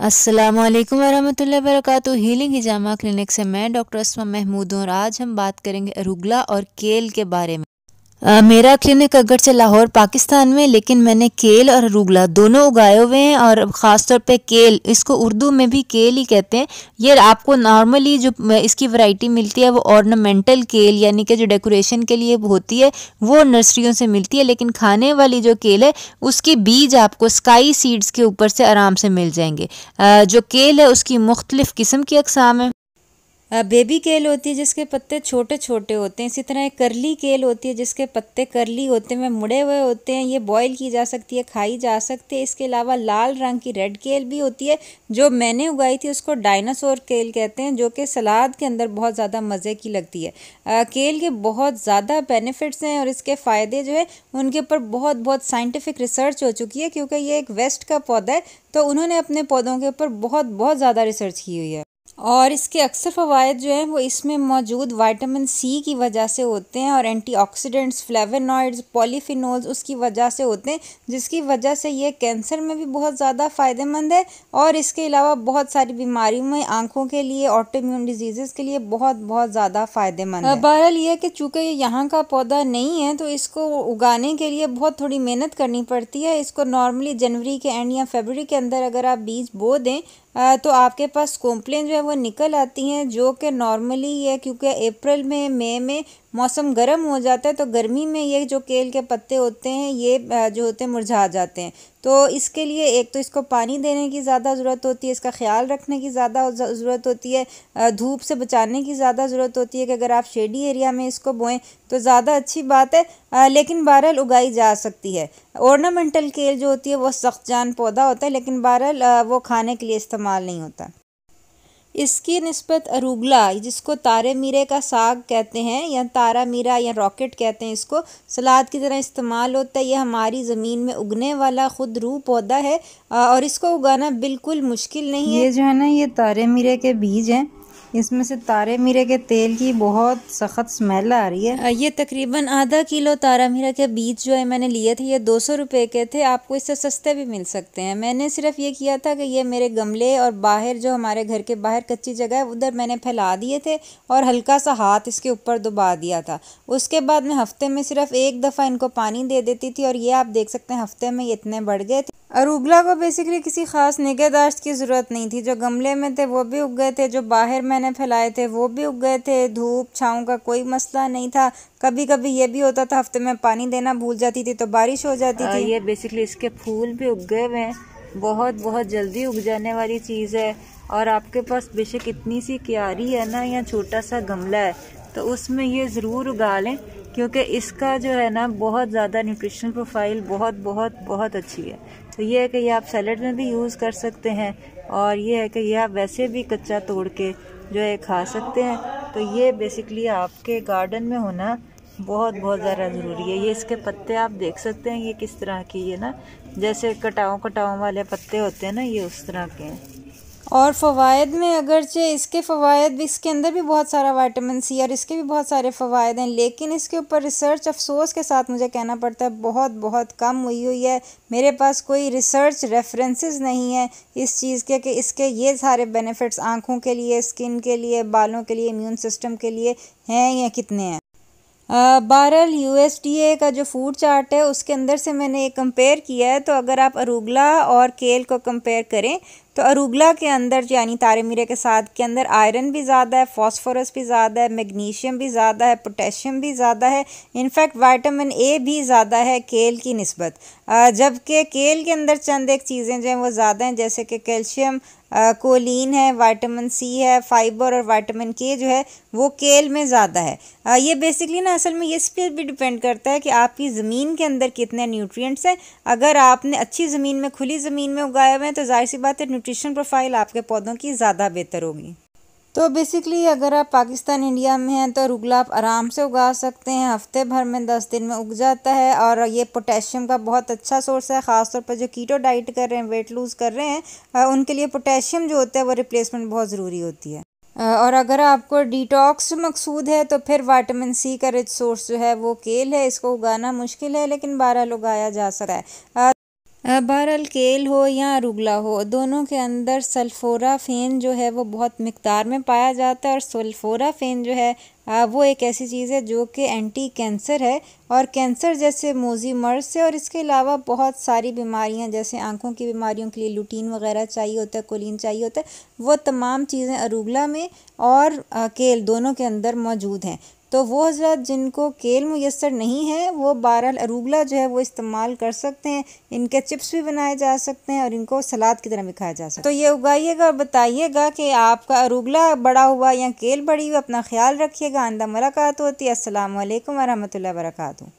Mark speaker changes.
Speaker 1: अस्सलामुअलैकुम वरहमतुल्लाहि वबरकातुहू। हीलिंग हिजामा क्लिनिक से मैं डॉक्टर अस्मा महमूद हूँ और आज हम बात करेंगे अरुगला और केल के बारे में। मेरा क्लिनिक अगरचे लाहौर पाकिस्तान में, लेकिन मैंने केल और अरुगला दोनों उगाए हुए हैं और ख़ास तौर पे केल, इसको उर्दू में भी केल ही कहते हैं। ये आपको नॉर्मली जो इसकी वैरायटी मिलती है वो ऑर्नामेंटल केल यानी कि जो डेकोरेशन के लिए होती है वो नर्सरियों से मिलती है, लेकिन खाने वाली जो केल है उसकी बीज आपको स्काई सीड्स के ऊपर से आराम से मिल जाएंगे। जो केल है उसकी मुख्तलिफ़ किस्म की अक़साम है। बेबी केल होती है जिसके पत्ते छोटे छोटे होते हैं। इसी तरह एक करली केल होती है जिसके पत्ते करली होते हैं, मुड़े हुए होते हैं। ये बॉयल की जा सकती है, खाई जा सकती है। इसके अलावा लाल रंग की रेड केल भी होती है, जो मैंने उगाई थी उसको डायनासोर केल कहते हैं, जो कि सलाद के अंदर बहुत ज़्यादा मज़े की लगती है। केल के बहुत ज़्यादा बेनिफिट्स हैं और इसके फ़ायदे जो है उनके ऊपर बहुत बहुत साइंटिफिक रिसर्च हो चुकी है, क्योंकि ये एक वेस्ट का पौधा है तो उन्होंने अपने पौधों के ऊपर बहुत ज़्यादा रिसर्च की हुई है। और इसके अक्सर फ़वाइद जो हैं वो इसमें मौजूद विटामिन सी की वजह से होते हैं और एंटीऑक्सीडेंट्स, फ्लेवोनॉइड्स, पॉलीफिनोल्स उसकी वजह से होते हैं, जिसकी वजह से ये कैंसर में भी बहुत ज़्यादा फ़ायदेमंद है और इसके अलावा बहुत सारी बीमारियों में, आंखों के लिए, ऑटोइम्यून डिजीज़ के लिए बहुत ज़्यादा फ़ायदेमंद है। बहरहाल ये कि चूँकि ये यहाँ का पौधा नहीं है तो इसको उगाने के लिए बहुत थोड़ी मेहनत करनी पड़ती है। इसको नॉर्मली जनवरी के एंड या फरवरी के अंदर अगर आप बीज बो दें तो आपके पास कोम्पलें जो है वो निकल आती हैं, जो कि नॉर्मली है, क्योंकि अप्रैल में, मई में मौसम गर्म हो जाता है तो गर्मी में ये जो केल के पत्ते होते हैं ये जो होते हैं मुरझा जाते हैं। तो इसके लिए एक तो इसको पानी देने की ज़्यादा ज़रूरत होती है, इसका ख्याल रखने की ज़्यादा ज़रूरत होती है, धूप से बचाने की ज़्यादा ज़रूरत होती है कि अगर आप शेडी एरिया में इसको बोएं तो ज़्यादा अच्छी बात है, लेकिन बहरहाल उगाई जा सकती है। ऑर्नामेंटल केल जो होती है वो सख्त जान पौधा होता है, लेकिन बहरहाल वो खाने के लिए इस्तेमाल नहीं होता। इसकी निस्बत अरुगला, जिसको तारे मीरे का साग कहते हैं या तारा मीरा या रॉकेट कहते हैं, इसको सलाद की तरह इस्तेमाल होता है। ये हमारी ज़मीन में उगने वाला खुद रू पौधा है और इसको उगाना बिल्कुल मुश्किल नहीं है। ये जो है ना, ये तारे मीरे के बीज हैं, इसमें से तारे मीरे के तेल की बहुत सख्त स्मेल आ रही है। ये तकरीबन आधा किलो तारा मीरा के बीज जो है मैंने लिए थे, ये 200 रुपये के थे। आपको इससे सस्ते भी मिल सकते हैं। मैंने सिर्फ ये किया था कि ये मेरे गमले और बाहर जो हमारे घर के बाहर कच्ची जगह है उधर मैंने फैला दिए थे और हल्का सा हाथ इसके ऊपर दबा दिया था। उसके बाद मैं हफ्ते में सिर्फ एक दफ़ा इनको पानी दे देती थी और ये आप देख सकते हैं हफ्ते में ये इतने बढ़ गए थे। अरुगला को बेसिकली किसी ख़ास निगहदाश्त की ज़रूरत नहीं थी। जो गमले में थे वो भी उग गए थे, जो बाहर मैंने फैलाए थे वो भी उग गए थे। धूप छाँव का कोई मसला नहीं था। कभी कभी ये भी होता था हफ्ते में पानी देना भूल जाती थी तो बारिश हो जाती थी। ये बेसिकली इसके फूल भी उग गए हुए हैं, बहुत जल्दी उग जाने वाली चीज़ है। और आपके पास बेशक इतनी सी क्यारी है ना या छोटा सा गमला है तो उसमें ये ज़रूर उगा लें, क्योंकि इसका जो है ना बहुत ज़्यादा न्यूट्रिशनल प्रोफाइल बहुत अच्छी है। तो ये है कि ये आप सैलड में भी यूज़ कर सकते हैं और ये है कि ये आप वैसे भी कच्चा तोड़ के जो है खा सकते हैं। तो ये बेसिकली आपके गार्डन में होना बहुत ज़्यादा ज़रूरी है। ये इसके पत्ते आप देख सकते हैं, ये किस तरह की, ये ना जैसे कटाव वाले पत्ते होते हैं ना, ये उस तरह के हैं। और फ़वाइद में अगरचे इसके फ़वाइद भी, इसके अंदर भी बहुत सारा विटामिन सी और इसके भी बहुत सारे फ़वाइद हैं, लेकिन इसके ऊपर रिसर्च अफसोस के साथ मुझे कहना पड़ता है बहुत कम हुई है। मेरे पास कोई रिसर्च रेफरेंसेस नहीं है इस चीज़ के कि इसके ये सारे बेनिफिट्स आँखों के लिए, स्किन के लिए, बालों के लिए, इम्यून सिस्टम के लिए हैं या कितने हैं। बहरहाल USDA का जो फूड चार्ट है उसके अंदर से मैंने ये कंपेयर किया है। तो अगर आप अरुगला और केल को कंपेयर करें तो अरुगला के अंदर यानी तारे मीरे के साग के अंदर आयरन भी ज़्यादा है, फास्फोरस भी ज़्यादा है, मैग्नीशियम भी ज़्यादा है, पोटेशियम भी ज़्यादा है, इनफैक्ट विटामिन ए भी ज़्यादा है केल की निस्बत। जबकि केल के अंदर चंद एक चीज़ें जो हैं वो ज़्यादा हैं, जैसे कि कैल्शियम, कोलिन है, विटामिन सी है, फाइबर और विटामिन के जो है वो केल में ज़्यादा है। ये बेसिकली ना असल में ये इस पर भी डिपेंड करता है कि आपकी ज़मीन के अंदर कितने न्यूट्रिएंट्स हैं। अगर आपने अच्छी ज़मीन में, खुली ज़मीन में उगाए हुए हैं तो जाहिर सी बात है न्यूट्रिशन प्रोफाइल आपके पौधों की ज़्यादा बेहतर होगी। तो बेसिकली अगर आप पाकिस्तान, इंडिया में हैं तो अरुगला आप आराम से उगा सकते हैं। हफ्ते भर में 10 दिन में उग जाता है और ये पोटेशियम का बहुत अच्छा सोर्स है। ख़ासतौर पर जो कीटो डाइट कर रहे हैं, वेट लूज़ कर रहे हैं, उनके लिए पोटेशियम जो होता है वो रिप्लेसमेंट बहुत ज़रूरी होती है। और अगर आपको डिटॉक्स मकसूद है तो फिर विटामिन सी का रिच सोर्स जो है वो केल है। इसको उगाना मुश्किल है लेकिन बहरहाल उगाया जा सकता है। बहरहाल केल हो या अरुगला हो, दोनों के अंदर सल्फोराफेन जो है वो बहुत मिक़दार में पाया जाता है। और सल्फोराफेन जो है वो एक ऐसी चीज़ है जो कि एंटी कैंसर है और कैंसर जैसे मोज़ी मर्ज़ से और इसके अलावा बहुत सारी बीमारियां जैसे आँखों की बीमारियों के लिए लुटीन वगैरह चाहिए होता है, कोलिन चाहिए होता है, वो तमाम चीज़ें अरुगला में और केल दोनों के अंदर मौजूद हैं। तो वो हज़रात जिनको केल मुयस्सर नहीं है वो बहरहाल अरुगला जो है वो इस्तेमाल कर सकते हैं। इनके चिप्स भी बनाए जा सकते हैं और इनको सलाद की तरह भी खाया जा सकता है। तो ये उगाइएगा और बताइएगा कि आपका अरुगला बड़ा हुआ या केल बड़ी हुई। अपना ख्याल रखिएगा। आइंदा मुलाकात होती है। अस्सलाम वालेकुम वरहमतुल्लाहि वबरकातुहू।